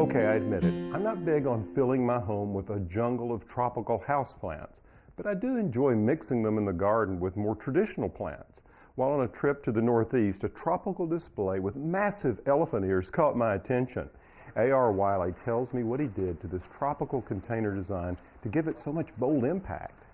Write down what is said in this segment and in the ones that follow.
Okay, I admit it. I'm not big on filling my home with a jungle of tropical houseplants, but I do enjoy mixing them in the garden with more traditional plants. While on a trip to the Northeast, a tropical display with massive elephant ears caught my attention. A.R. Wiley tells me what he did to this tropical container design to give it so much bold impact.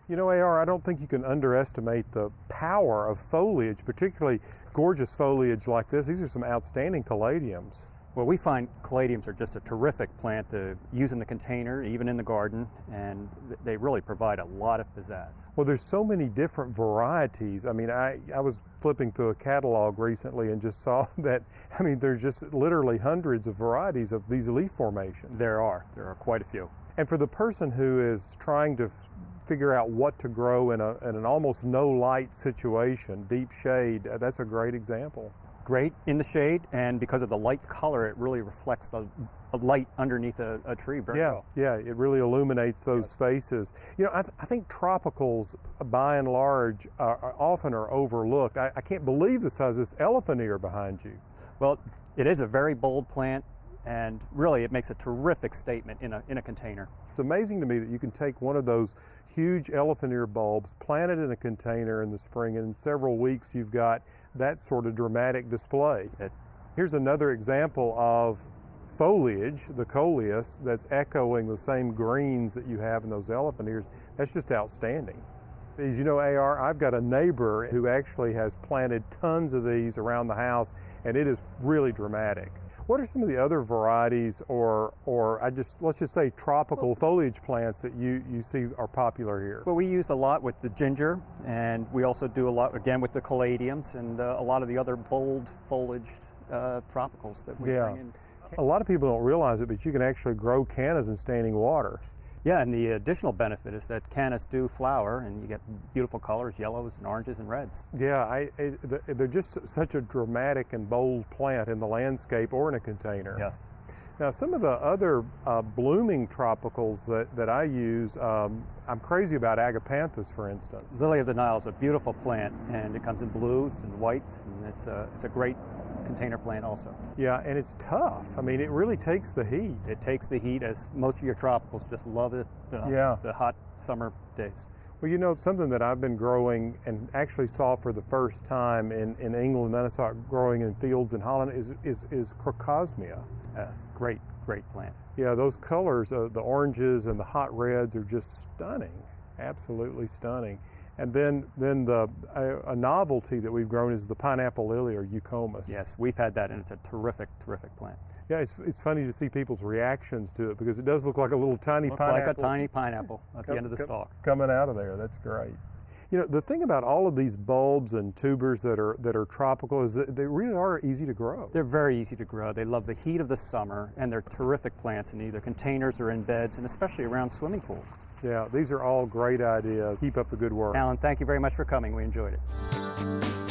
You know, A.R., I don't think you can underestimate the power of foliage, particularly gorgeous foliage like this. These are some outstanding caladiums. Well, we find caladiums are just a terrific plant to use in the container, even in the garden, and they really provide a lot of pizzazz. Well, there's so many different varieties. I mean, I was flipping through a catalog recently and just saw that, I mean, there's just literally hundreds of varieties of these leaf formations. There are quite a few. And for the person who is trying to figure out what to grow in an almost no light situation, deep shade, that's a great example. Great in the shade, and because of the light color, it really reflects the light underneath a tree very well. Yeah, it really illuminates those spaces. You know, I think tropicals, by and large, often are overlooked. I can't believe the size of this elephant ear behind you. Well, it is a very bold plant, and really it makes a terrific statement in a container. It's amazing to me that you can take one of those huge elephant ear bulbs, plant it in a container in the spring, and in several weeks you've got that sort of dramatic display. Here's another example of foliage, the Coleus, that's echoing the same greens that you have in those elephant ears. That's just outstanding. As you know, A.R., I've got a neighbor who actually has planted tons of these around the house, and it is really dramatic. What are some of the other varieties or let's just say tropical foliage plants that you see are popular here? Well, we use a lot with the ginger, and we also do a lot, again, with the caladiums and a lot of the other bold foliaged tropicals that we bring in. A lot of people don't realize it, but you can actually grow cannas in standing water. Yeah, and the additional benefit is that cannas do flower, and you get beautiful colors, yellows and oranges and reds. Yeah, they're just such a dramatic and bold plant in the landscape or in a container. Yes. Now, some of the other blooming tropicals that I use, I'm crazy about Agapanthus, for instance. Lily of the Nile is a beautiful plant, and it comes in blues and whites, and it's a great container plant also. Yeah, and it's tough. I mean, it really takes the heat. It takes the heat, as most of your tropicals just love it, the hot summer days. Well, you know, something that I've been growing and actually saw for the first time in England, then I saw it growing in fields in Holland, is Crocosmia. Great plant. Yeah, those colors, the oranges and the hot reds are just stunning, absolutely stunning. And then a novelty that we've grown is the pineapple lily, or Eucomis. Yes, we've had that, and it's a terrific plant. Yeah, it's funny to see people's reactions to it, because it does look like a little tiny pineapple. Looks like a tiny pineapple at the end of the stalk. Coming out of there, that's great. You know, the thing about all of these bulbs and tubers that are tropical is that they really are easy to grow. They're very easy to grow. They love the heat of the summer, and they're terrific plants in either containers or in beds, and especially around swimming pools. Yeah, these are all great ideas. Keep up the good work. Alan, thank you very much for coming. We enjoyed it.